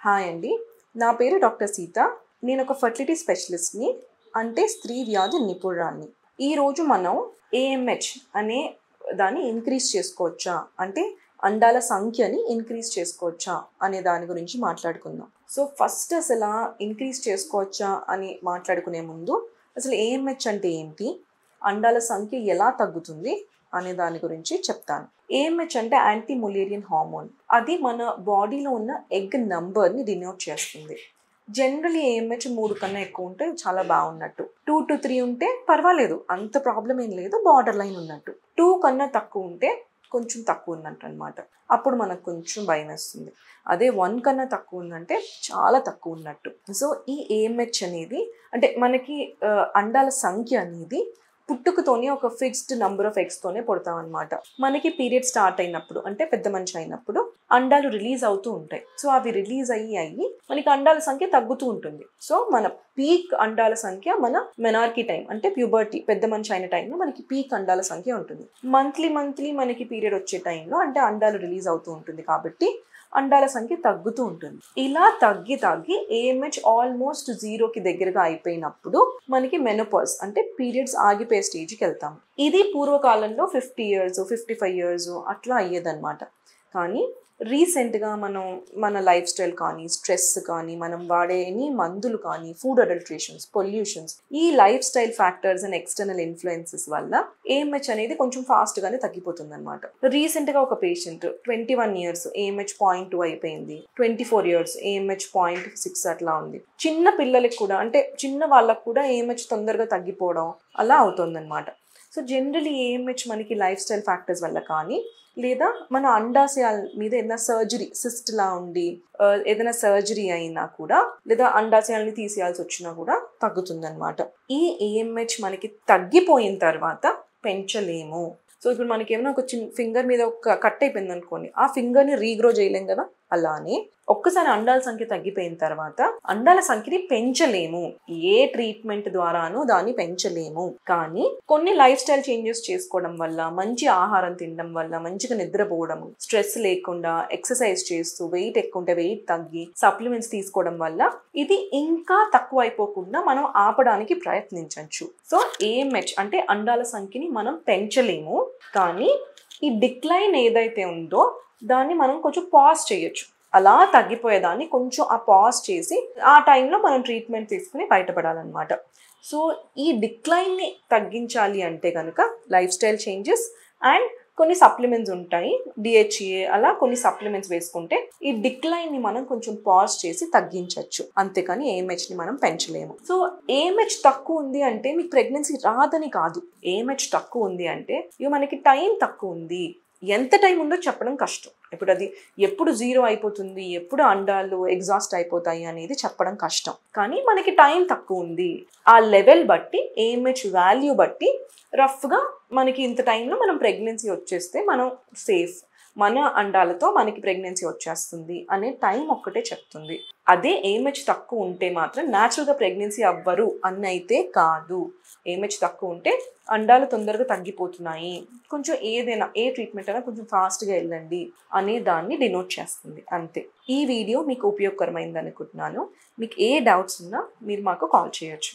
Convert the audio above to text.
Hi అండి, నా పేరు డాక్టర్ సీత. నేను ఒక ఫర్టిలిటీ స్పెషలిస్ట్ని, అంటే స్త్రీ వ్యాధి నిపుణురాల్ని. ఈరోజు మనం ఏఎంహెచ్ అనే దాన్ని ఇంక్రీజ్ చేసుకోవచ్చా, అంటే అండాల సంఖ్యని ఇంక్రీజ్ చేసుకోవచ్చా అనే దాని గురించి మాట్లాడుకుందాం. సో ఫస్ట్ అసలు ఇంక్రీజ్ చేసుకోవచ్చా అని మాట్లాడుకునే ముందు అసలు ఏఎంహెచ్ అంటే ఏంటి, అండాల సంఖ్య ఎలా తగ్గుతుంది అనే దాని గురించి చెప్తాను. ఏఎంహెచ్ అంటే యాంటీ ములేరియన్ హార్మోన్. అది మన బాడీలో ఉన్న ఎగ్ నంబర్ని డినోట్ చేస్తుంది. జనరల్లీ ఏఎంహెచ్ 3 కన్నా ఎక్కువ ఉంటే చాలా బాగున్నట్టు, 2 to 3 ఉంటే పర్వాలేదు, అంత ప్రాబ్లం ఏం లేదు, బార్డర్ లైన్ ఉన్నట్టు. 2 కన్నా తక్కువ ఉంటే కొంచెం తక్కువ ఉన్నట్టు అనమాట. అప్పుడు మనకు కొంచెం భయం వేస్తుంది. అదే 1 కన్నా తక్కువ ఉందంటే చాలా తక్కువ ఉన్నట్టు. సో ఈ ఏఎంహెచ్ అనేది అంటే మనకి అండాల సంఖ్య అనేది పుట్టుకతోనే ఒక ఫిక్స్డ్ నంబర్ ఆఫ్ ఎగ్స్తోనే పుడతాం అనమాట. మనకి పీరియడ్ స్టార్ట్ అయినప్పుడు, అంటే పెద్ద మనిషి అయినప్పుడు అండాలు రిలీజ్ అవుతూ ఉంటాయి. సో అవి రిలీజ్ అయ్యి మనకి అండాల సంఖ్య తగ్గుతూ ఉంటుంది. సో మన పీక్ అండాల సంఖ్య మన మెనార్కీ టైం, అంటే ప్యూబర్టీ, పెద్ద మనిషి అయిన టైంలో మనకి పీక్ అండాల సంఖ్య ఉంటుంది. మంత్లీ మనకి పీరియడ్ వచ్చే టైంలో అంటే అండాలు రిలీజ్ అవుతూ ఉంటుంది కాబట్టి అండాల సంఖ్య తగ్గుతూ ఉంటుంది. ఇలా తగ్గి ఏఎంహెచ్ ఆల్మోస్ట్ 0కి దగ్గరగా అయిపోయినప్పుడు మనకి మెనోపాజ్, అంటే పీరియడ్స్ ఆగిపోయే స్టేజ్కి వెళ్తాం. ఇది పూర్వకాలంలో 50 years 55 years అట్లా అయ్యేదన్నమాట. కానీ రీసెంట్గా మన లైఫ్ స్టైల్ కానీ, స్ట్రెస్ కానీ, మనం వాడే ఎనీ మందులు కానీ, ఫుడ్ అడల్ట్రేషన్స్, పొల్యూషన్స్, ఈ life style factors and external influences వల్ల ఏఎంహెచ్ అనేది కొంచెం ఫాస్ట్గానే తగ్గిపోతుంది అనమాట. రీసెంట్గా ఒక పేషెంట్ 21 years ఏఎంహెచ్ 0.2 అయిపోయింది, 24 years ఏఎంహెచ్ 0.6 అట్లా ఉంది. చిన్న పిల్లలకి కూడా, అంటే చిన్న వాళ్ళకు కూడా ఏఎంహెచ్ తొందరగా తగ్గిపోవడం అలా అవుతుంది అనమాట. సో జనరలీ ఏఎంహెచ్ మనకి లైఫ్ స్టైల్ ఫ్యాక్టర్స్ వల్ల కానీ, లేదా మన అండాశయాల మీద ఏదైనా సర్జరీ, సిస్ట్లా ఉండి ఏదైనా సర్జరీ అయినా కూడా, లేదా అండాశయాల్ని తీసేయాల్సి వచ్చినా కూడా తగ్గుతుందన్నమాట. ఈ ఏఎంహెచ్ మనకి తగ్గిపోయిన తర్వాత పెంచలేము. సో ఇప్పుడు మనకి ఏమైనా ఒక చిన్న ఫింగర్ మీద ఒక కట్ అయిపోయింది అనుకోండి, ఆ ఫింగర్ని రీగ్రో చేయలేం కదా. అలానే ఒక్కసారి అండాల సంఖ్య తగ్గిపోయిన తర్వాత అండాల సంఖ్యని పెంచలేము, ఏ ట్రీట్మెంట్ ద్వారానూ దాన్ని పెంచలేము. కానీ కొన్ని లైఫ్ స్టైల్ చేంజెస్ చేసుకోవడం వల్ల, మంచి ఆహారం తినడం వల్ల, మంచిగా నిద్రపోవడం, స్ట్రెస్ లేకుండా ఎక్సర్సైజ్ చేస్తూ, వెయిట్ ఎక్కువ ఉంటే వెయిట్ తగ్గి సప్లిమెంట్స్ తీసుకోవడం వల్ల ఇది ఇంకా తక్కువ అయిపోకుండా మనం ఆపడానికి ప్రయత్నించవచ్చు. సో ఏఎంహెచ్ అంటే అండాల సంఖ్యని మనం పెంచలేము, కానీ ఈ డిక్లైన్ ఏదైతే ఉందో దాన్ని మనం కొంచెం పాజ్ చేయొచ్చు. అలా తగ్గిపోయేదాన్ని కొంచెం ఆ పాజ్ చేసి ఆ టైంలో మనం ట్రీట్మెంట్ తీసుకుని బయటపడాలన్నమాట. సో ఈ డిక్లైన్ని తగ్గించాలి అంటే కనుక లైఫ్ స్టైల్ చేంజెస్ అండ్ కొన్ని సప్లిమెంట్స్ ఉంటాయి, డిహెచ్ఏ, అలా కొన్ని సప్లిమెంట్స్ వేసుకుంటే ఈ డిక్లైన్ని మనం కొంచెం పాజ్ చేసి తగ్గించవచ్చు. అంతేకాని ఏఎంహెచ్ని మనం పెంచలేము. సో ఏఎంహెచ్ తక్కువ ఉంది అంటే మీకు ప్రెగ్నెన్సీ రాదని కాదు. ఏఎంహెచ్ తక్కువ ఉంది అంటే మనకి టైం తక్కువ ఉంది, ఎంత టైం ఉందో చెప్పడం కష్టం. ఇప్పుడు అది ఎప్పుడు 0 అయిపోతుంది, ఎప్పుడు అండాలు ఎగ్జాస్ట్ అయిపోతాయి అనేది చెప్పడం కష్టం. కానీ మనకి టైం తక్కువ ఉంది, ఆ లెవెల్ బట్టి, ఏఎంహెచ్ వాల్యూ బట్టి రఫ్గా మనకి ఇంత టైంలో మనం ప్రెగ్నెన్సీ వచ్చేస్తే మనం సేఫ్, మన అండాలతో మనకి ప్రెగ్నెన్సీ వచ్చేస్తుంది అనే టైం ఒక్కటే చెప్తుంది. అదే ఏఎంహెచ్ తక్కువ ఉంటే మాత్రం న్యాచురల్గా ప్రెగ్నెన్సీ అవ్వరు అని అయితే కాదు. ఏఎంహెచ్ తక్కువ ఉంటే అండాలు తొందరగా తగ్గిపోతున్నాయి, కొంచెం ఏదైనా ఏ ట్రీట్మెంట్ అయినా కొంచెం ఫాస్ట్గా వెళ్ళండి అనే దాన్ని డినోట్ చేస్తుంది, అంతే. ఈ వీడియో మీకు ఉపయోగకరమైంది అనుకుంటున్నాను. మీకు ఏ డౌట్స్ ఉన్నా మీరు మాకు కాల్ చేయొచ్చు.